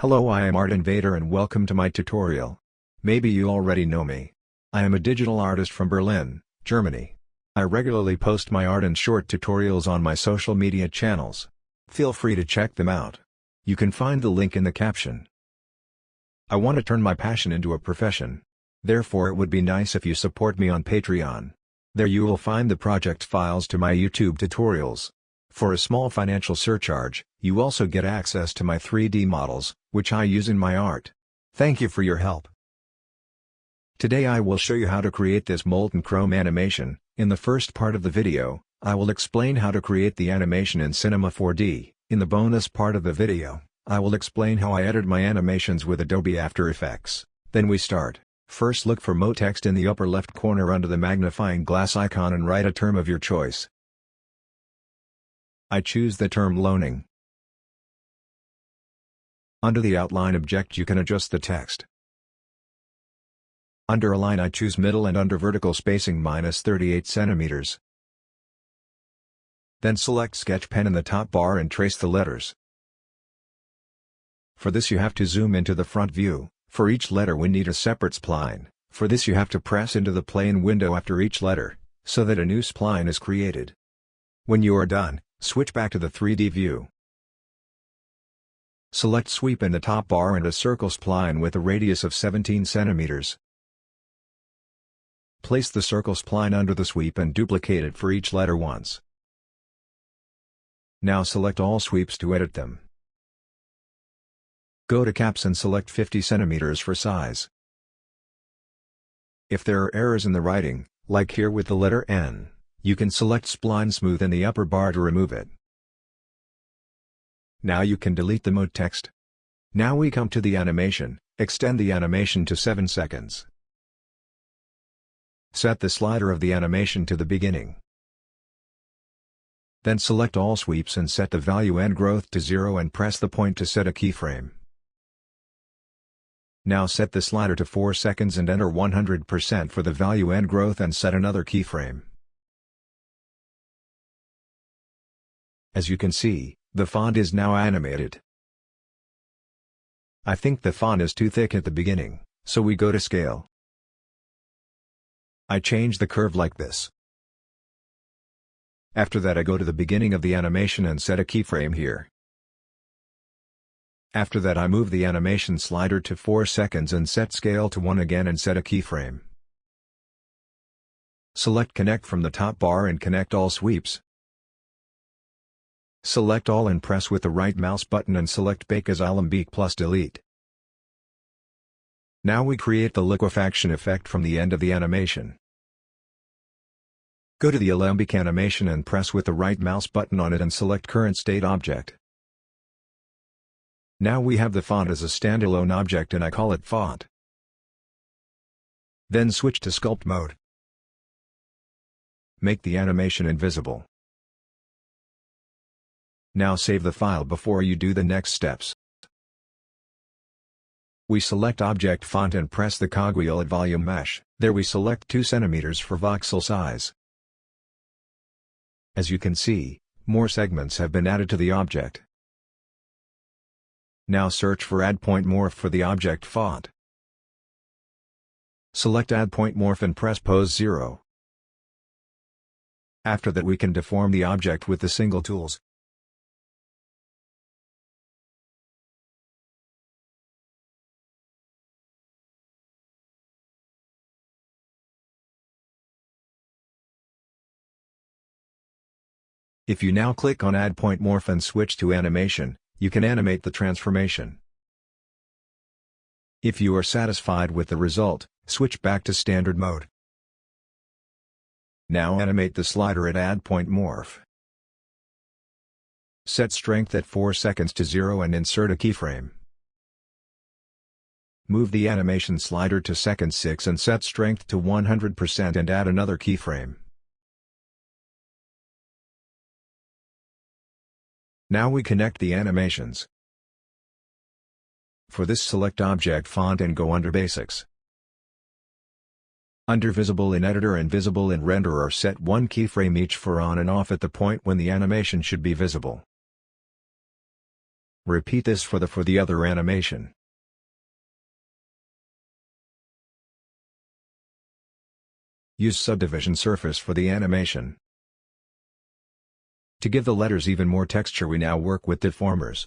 Hello, I am Artinvader and welcome to my tutorial. Maybe you already know me. I am a digital artist from Berlin, Germany. I regularly post my art and short tutorials on my social media channels. Feel free to check them out. You can find the link in the caption. I want to turn my passion into a profession. Therefore it would be nice if you support me on Patreon. There you will find the project files to my YouTube tutorials. For a small financial surcharge, you also get access to my 3D models, which I use in my art. Thank you for your help. Today I will show you how to create this molten chrome animation. In the first part of the video, I will explain how to create the animation in Cinema 4D. In the bonus part of the video, I will explain how I edit my animations with Adobe After Effects. Then we start. First, look for Mo text in the upper left corner under the magnifying glass icon and write a term of your choice. I choose the term loaning. Under the outline object you can adjust the text. Under align I choose middle and under vertical spacing -38 cm. Then select sketch pen in the top bar and trace the letters. For this you have to zoom into the front view. For each letter we need a separate spline. For this you have to press into the plane window after each letter, so that a new spline is created. When you are done, switch back to the 3D view. Select sweep in the top bar and a circle spline with a radius of 17 cm. Place the circle spline under the sweep and duplicate it for each letter once. Now select all sweeps to edit them. Go to caps and select 50 cm for size. If there are errors in the writing, like here with the letter N, you can select spline smooth in the upper bar to remove it. Now you can delete the mode text. Now we come to the animation. Extend the animation to 7 seconds. Set the slider of the animation to the beginning. Then select all sweeps and set the value and growth to 0 and press the point to set a keyframe. Now set the slider to 4 seconds and enter 100% for the value and growth and set another keyframe. As you can see, the font is now animated. I think the font is too thick at the beginning, so we go to scale. I change the curve like this. After that I go to the beginning of the animation and set a keyframe here. After that I move the animation slider to 4 seconds and set scale to 1 again and set a keyframe. Select connect from the top bar and connect all sweeps. Select all and press with the right mouse button and select Bake as Alembic plus delete. Now we create the liquefaction effect from the end of the animation. Go to the Alembic animation and press with the right mouse button on it and select current state object. Now we have the font as a standalone object and I call it font. Then switch to sculpt mode. Make the animation invisible. Now save the file before you do the next steps. We select object font and press the cogwheel at volume mesh. There we select 2 cm for voxel size. As you can see, more segments have been added to the object. Now search for Add Point Morph for the object font. Select Add Point Morph and press pose 0. After that we can deform the object with the single tools. If you now click on Add Point Morph and switch to animation, you can animate the transformation. If you are satisfied with the result, switch back to standard mode. Now animate the slider at Add Point Morph. Set strength at 4 seconds to 0 and insert a keyframe. Move the animation slider to second 6 and set strength to 100% and add another keyframe. Now we connect the animations. For this select Object Font and go under Basics. Under Visible in Editor and Visible in Renderer set one keyframe each for on and off at the point when the animation should be visible. Repeat this for the other animation. Use subdivision surface for the animation. To give the letters even more texture, we now work with deformers.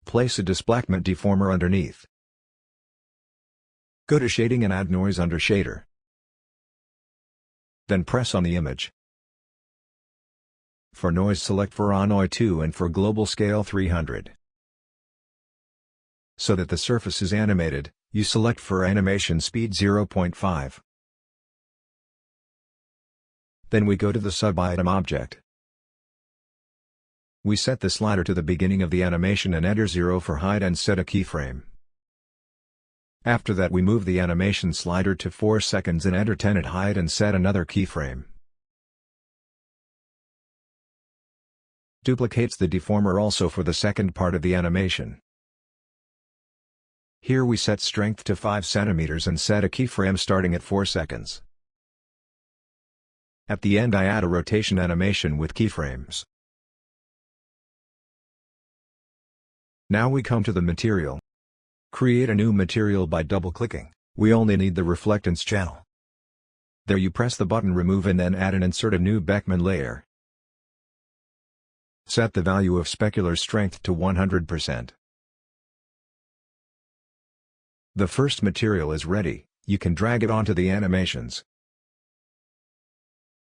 Place a displacement deformer underneath. Go to shading and add noise under shader. Then press on the image. For noise, select Voronoi 2 and for global scale 300. So that the surface is animated, you select for animation speed 0.5. Then we go to the sub-item object. We set the slider to the beginning of the animation and enter 0 for height and set a keyframe. After that we move the animation slider to 4 seconds and enter 10 at height and set another keyframe. Duplicates the deformer also for the second part of the animation. Here we set strength to 5 cm and set a keyframe starting at 4 seconds. At the end I add a rotation animation with keyframes. Now we come to the material. Create a new material by double-clicking. We only need the reflectance channel. There you press the button remove and then add and insert a new Beckman layer. Set the value of specular strength to 100%. The first material is ready, you can drag it onto the animations.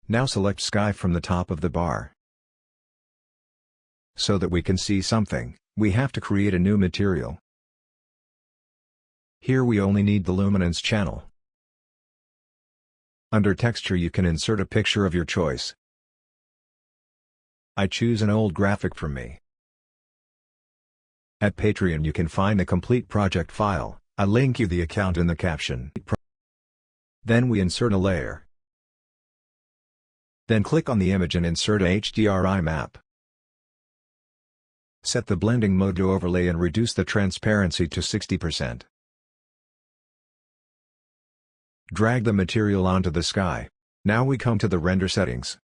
Now select sky from the top of the bar. So that we can see something, we have to create a new material. Here we only need the luminance channel. Under texture you can insert a picture of your choice. I choose an old graphic from me. At Patreon you can find the complete project file, I link you the account in the caption. Then we insert a layer. Then click on the image and insert a HDRI map. Set the blending mode to overlay and reduce the transparency to 60%. Drag the material onto the sky. Now we come to the render settings.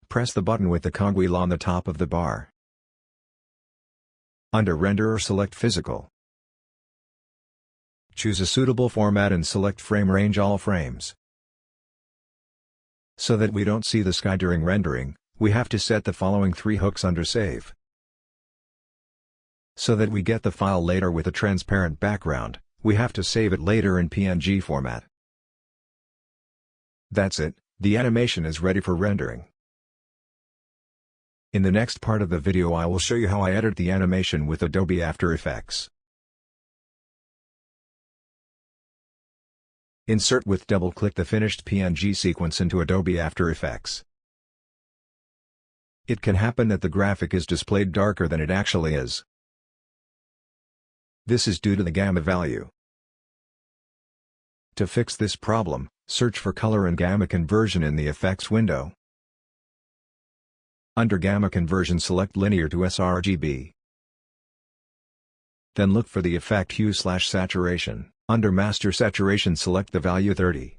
Press the button with the cogwheel on the top of the bar. Under Renderer select Physical. Choose a suitable format and select Frame Range All Frames. So that we don't see the sky during rendering, we have to set the following 3 hooks under Save. So that we get the file later with a transparent background, we have to save it later in PNG format. That's it, the animation is ready for rendering. In the next part of the video I will show you how I edit the animation with Adobe After Effects. Insert with double-click the finished PNG sequence into Adobe After Effects. It can happen that the graphic is displayed darker than it actually is. This is due to the gamma value. To fix this problem, search for color and gamma conversion in the effects window. Under Gamma Conversion select Linear to sRGB. Then look for the effect Hue/Saturation. Under Master Saturation select the value 30.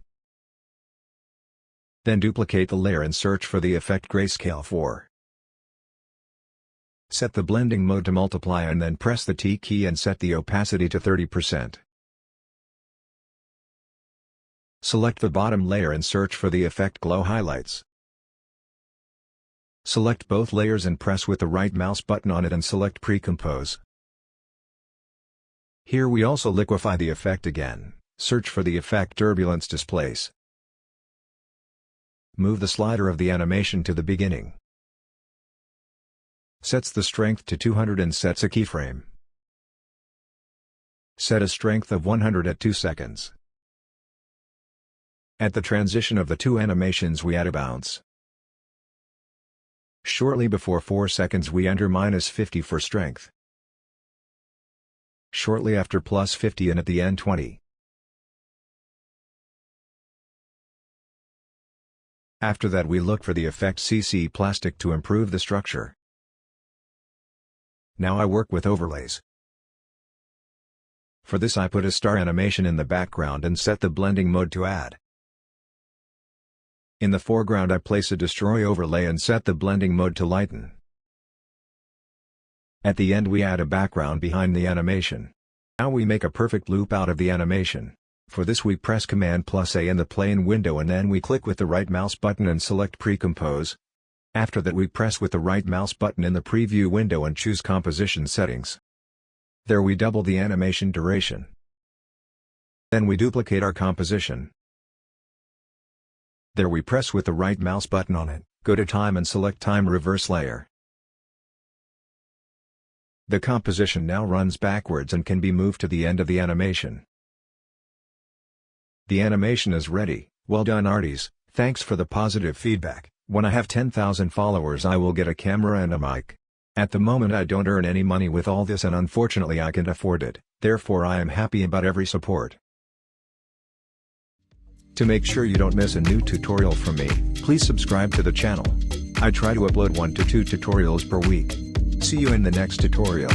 Then duplicate the layer and search for the effect Grayscale 4. Set the blending mode to multiply and then press the T key and set the opacity to 30%. Select the bottom layer and search for the effect Glow Highlights. Select both layers and press with the right mouse button on it and select Pre-Compose. Here we also liquefy the effect again, search for the effect Turbulence Displace. Move the slider of the animation to the beginning. Sets the strength to 200 and sets a keyframe. Set a strength of 100 at 2 seconds. At the transition of the two animations we add a bounce. Shortly before 4 seconds we enter -50 for strength. Shortly after +50 and at the end 20. After that we look for the effect CC Plastic to improve the structure. Now I work with overlays. For this I put a star animation in the background and set the blending mode to add. In the foreground I place a destroy overlay and set the blending mode to lighten. At the end we add a background behind the animation. Now we make a perfect loop out of the animation. For this we press Command+A in the plane window and then we click with the right mouse button and select Pre-Compose. After that we press with the right mouse button in the preview window and choose Composition Settings. There we double the animation duration. Then we duplicate our composition. There we press with the right mouse button on it, go to Time and select Time Reverse Layer. The composition now runs backwards and can be moved to the end of the animation. The animation is ready. Well done arties, thanks for the positive feedback. When I have 10,000 followers I will get a camera and a mic. At the moment I don't earn any money with all this and unfortunately I can't afford it, therefore I am happy about every support. To make sure you don't miss a new tutorial from me, please subscribe to the channel. I try to upload 1 to 2 tutorials per week. See you in the next tutorial.